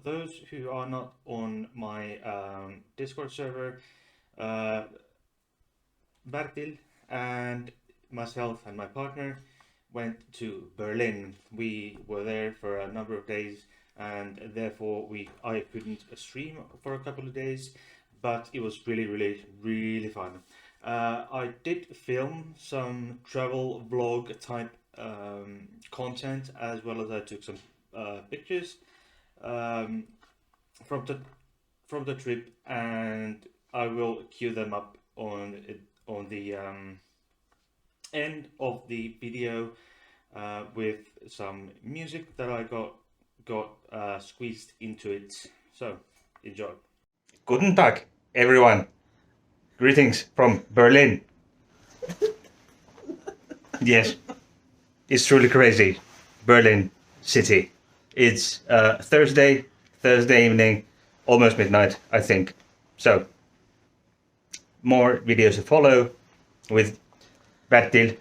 those who are not on my Discord server, uh, Bertil and myself and my partner went to Berlin. We were there for a number of days, and therefore I couldn't stream for a couple of days, but it was really fun. I did film some travel vlog type content, as well as I took some pictures um, from the trip, and I will queue them up on the end of the video with some music that I got squeezed into it. So enjoy. Guten Tag, everyone. Greetings from Berlin. Yes, it's truly crazy. Berlin city. It's Thursday evening, almost midnight, I think. So, more videos to follow with Bertil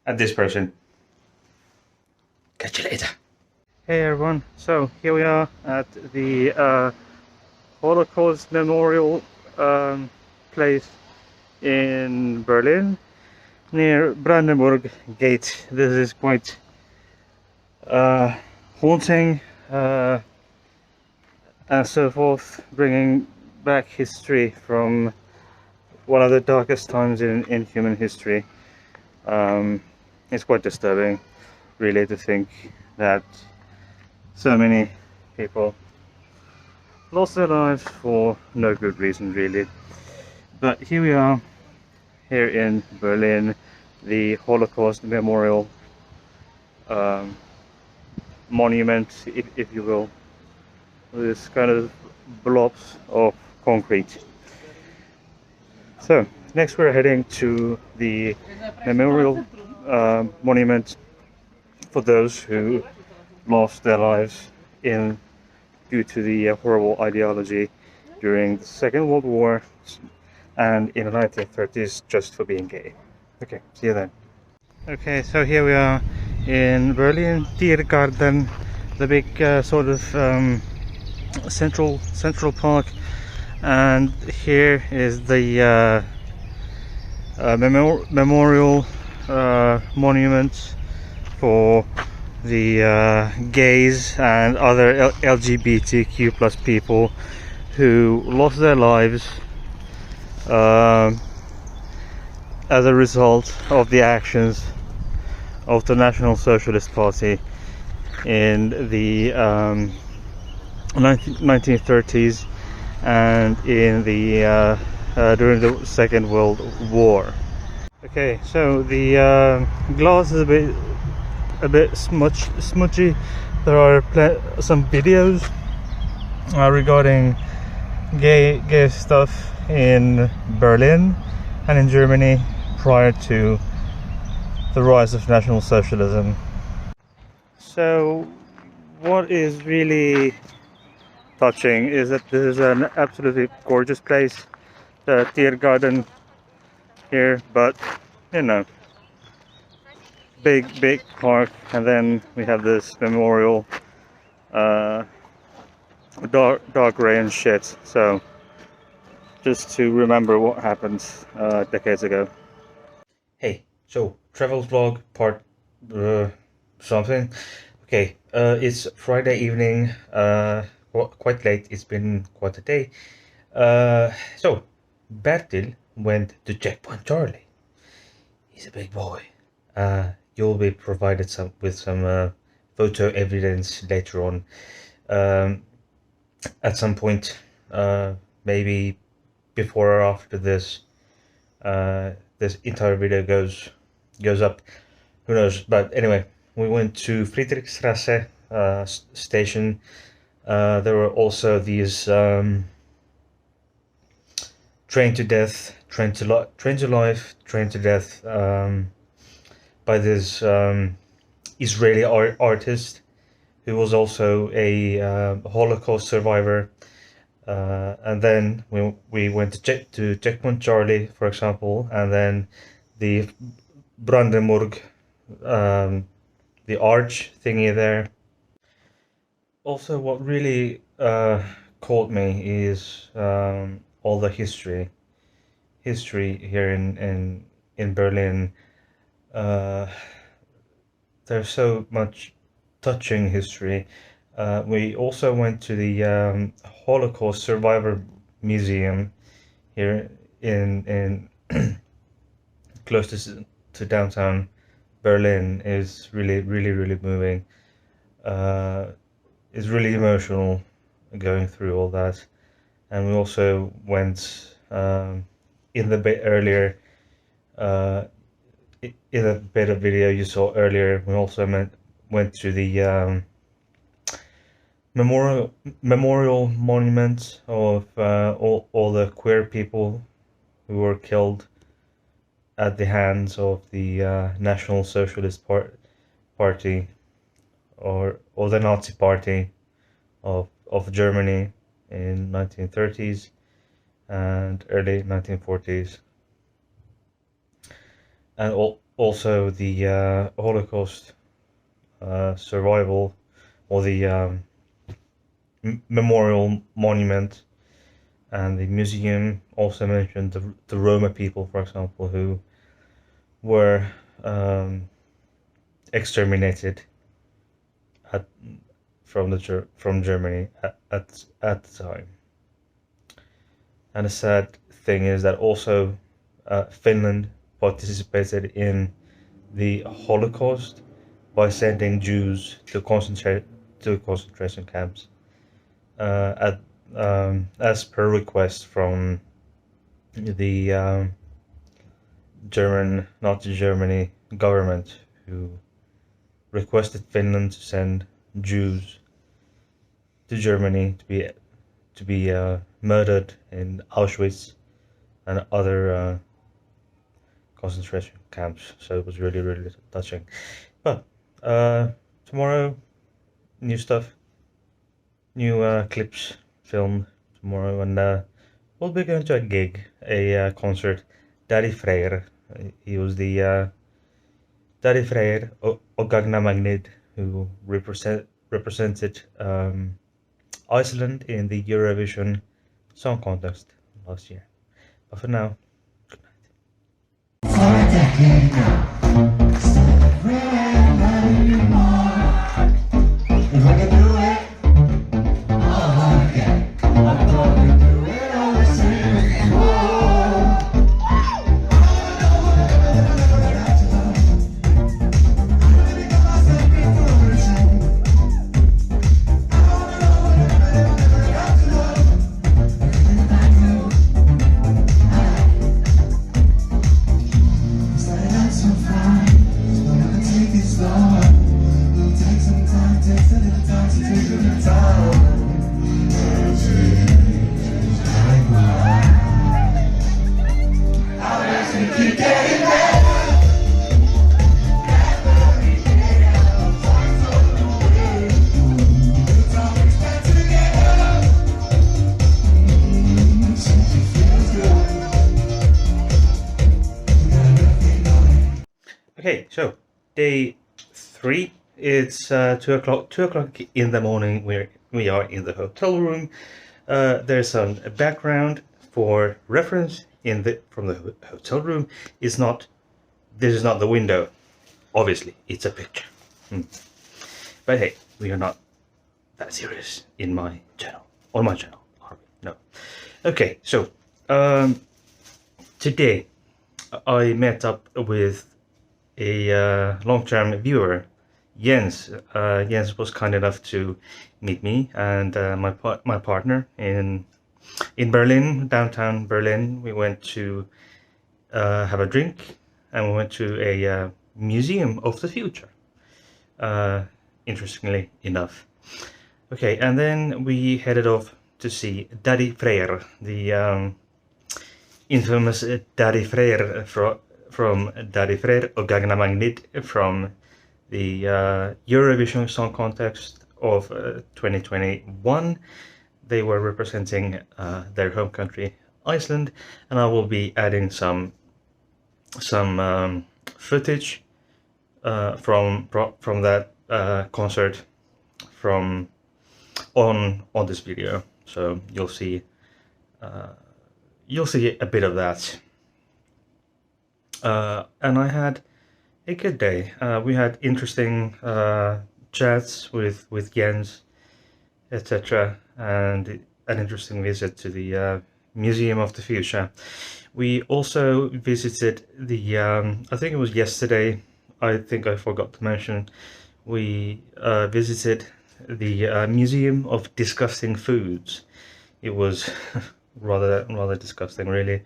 and this person. Catch you later. Hey everyone, so here we are at the Holocaust Memorial place in Berlin, near Brandenburg Gate. This is quite haunting and so forth, bringing back history from one of the darkest times in human history. It's quite disturbing, really, to think that so many people lost their lives for no good reason, really. But here we are, here in Berlin, the Holocaust Memorial monument, if you will, this kind of blobs of concrete. So next we're heading to the memorial monument for those who lost their lives due to the horrible ideology during the Second World War and in the 1930s just for being gay. Okay, see you then. Okay, so here we are in Berlin, Tiergarten, the big sort of central park, and here is the memorial monument for the gays and other LGBTQ plus people who lost their lives as a result of the actions of the National Socialist Party in the 1930s and in the during the Second World War. Okay, so the glass is a bit smudgy. There are some videos regarding gay stuff in Berlin and in Germany prior to the rise of National Socialism. So what is really touching is that this is an absolutely gorgeous place, the Tiergarten here, but you know, big park, and then we have this memorial, dark gray and shit. So just to remember what happened decades ago. Hey, so travel vlog part something. Okay, it's Friday evening, quite late. It's been quite a day. So Bertil went to Checkpoint Charlie. He's a big boy. You'll be provided with some photo evidence later on. At some point, maybe before or after this entire video goes up. Who knows? But anyway, we went to Friedrichstrasse station. There were also these train to death, train to life, train to death by this Israeli artist who was also a Holocaust survivor. And then we went to Checkpoint Charlie, for example, and then the Brandenburg, the arch thingy there. Also, what really caught me is all the history here in Berlin. Uh, there's so much touching history. We also went to the Holocaust Survivor Museum here in close to downtown Berlin. Is really moving. Uh, it's really emotional going through all that. And we also went in the bit earlier, uh, in a bit of video you saw earlier. We also went to the memorial monument of all the queer people who were killed at the hands of the National Socialist Party, or the Nazi Party of Germany in 1930s and early 1940s, and also the Holocaust survival, or the memorial monument, and the museum also mentioned the Roma people, for example, who were exterminated at, from Germany at the time. And the sad thing is that also Finland participated in the Holocaust by sending Jews to concentration camps, at as per request from the Nazi Germany government, who requested Finland to send Jews to Germany to be murdered in Auschwitz and other concentration camps. So it was really touching. But tomorrow, new stuff, new clips filmed tomorrow, and we'll be going to a gig, a concert. Daddy Freyr, he was the Daddy Freyr Ogagna Magnid, who represented Iceland in the Eurovision Song Contest last year. But for now, good Okay, so day 3. It's 2 o'clock. 2 o'clock in the morning. We are in the hotel room. There's some background for reference from the hotel room. This is not the window. Obviously, it's a picture. But hey, we are not that serious on my channel, are we? No. Okay, so today I met up with a long-term viewer, Jens. Jens was kind enough to meet me and my partner in Berlin, downtown Berlin. We went to have a drink, and we went to a museum of the future, interestingly enough. Okay, and then we headed off to see Daddy Freyr, the infamous Daddy Freyr from Daddy Freyr og Gagna Magnid from the Eurovision Song Contest of 2021. They were representing their home country, Iceland, and I will be adding some footage from that concert from on this video, so uh, you'll see a bit of that. And I had a good day. We had interesting chats with Jens, etc., and an interesting visit to the Museum of the Future. We also visited the, I think it was yesterday, I think I forgot to mention, we visited the Museum of Disgusting Foods. It was rather disgusting, really.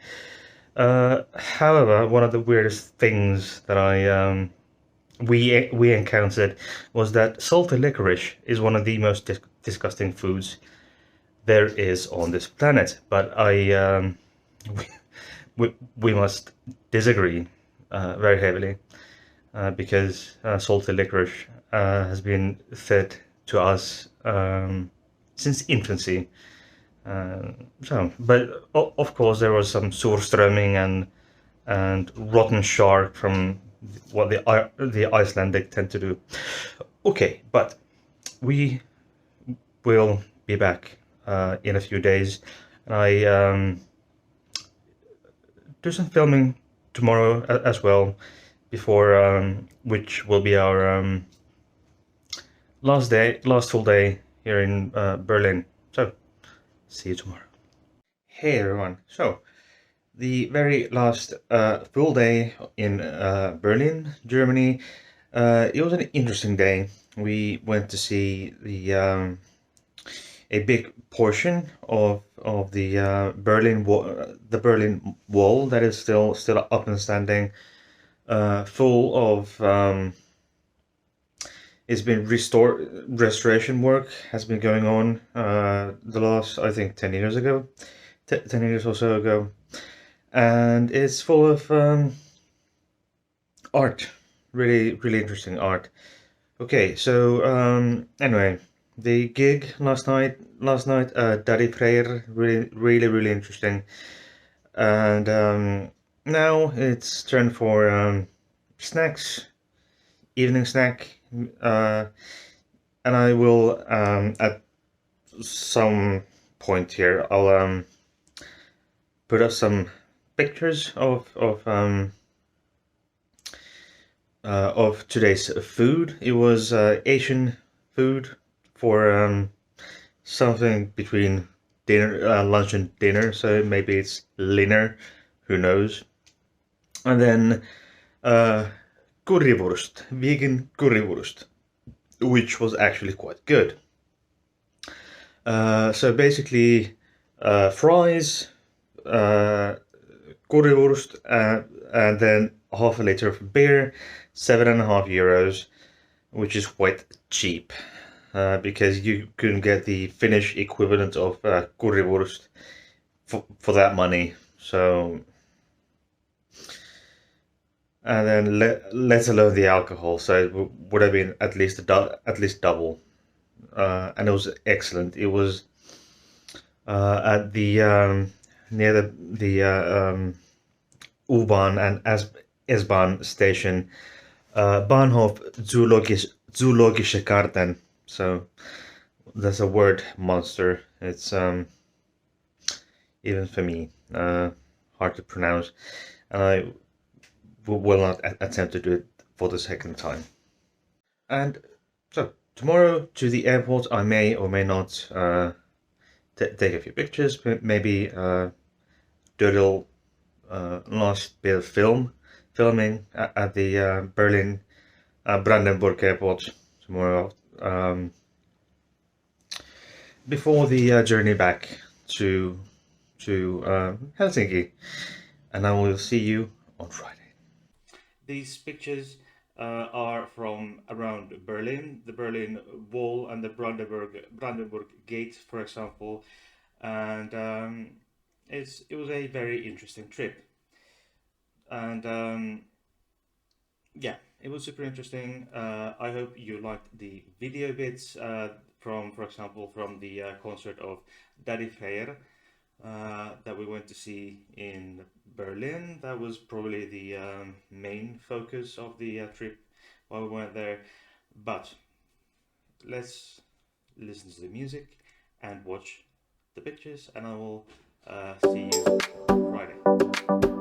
However, one of the weirdest things that we encountered was that salted licorice is one of the most disgusting foods there is on this planet. But we, we must disagree very heavily because salted licorice has been fed to us since infancy. But of course, there was some surströmming and rotten shark from what the Icelandic tend to do. Okay, but we will be back in a few days. I do some filming tomorrow as well, before which will be our last full day here in Berlin. So see you tomorrow. Hey everyone. So the very last full day in Berlin, Germany. It was an interesting day. We went to see a big portion of the the Berlin Wall that is still up and standing, full of it's been restoration work has been going on the last, I think, 10 years ago, 10 years or so ago, and it's full of art, really interesting art. Okay, so anyway, the gig last night, Daddy Freyr, really interesting, and now it's turn for snacks, evening snack, uh, and I will at some point here I'll put up some pictures of today's food. It was Asian food for something between dinner, lunch and dinner. So maybe it's dinner, who knows? And then uh, currywurst, vegan currywurst, which was actually quite good. So basically, fries, uh, currywurst, and then half a liter of beer, €7.5, which is quite cheap because you couldn't get the Finnish equivalent of currywurst for that money. So, and then let alone the alcohol, so it would have been at least double, and it was excellent. It was at the near the U-Bahn and S-Bahn station, Bahnhof Zoologische Garten. So that's a word monster. It's even for me hard to pronounce, and I will not attempt to do it for the second time. And so tomorrow to the airport, I may or may not take a few pictures, maybe do a little last bit of filming at the Berlin Brandenburg airport tomorrow, before the journey back to Helsinki, and I will see you on Friday. These pictures are from around Berlin, the Berlin Wall and the Brandenburg Gate, for example, and it was a very interesting trip, and yeah, it was super interesting. I hope you liked the video bits from, for example, from the concert of Daddy Freyr that we went to see in Berlin. That was probably the main focus of the trip while we went there. But let's listen to the music, and watch the pictures. And I will see you Friday.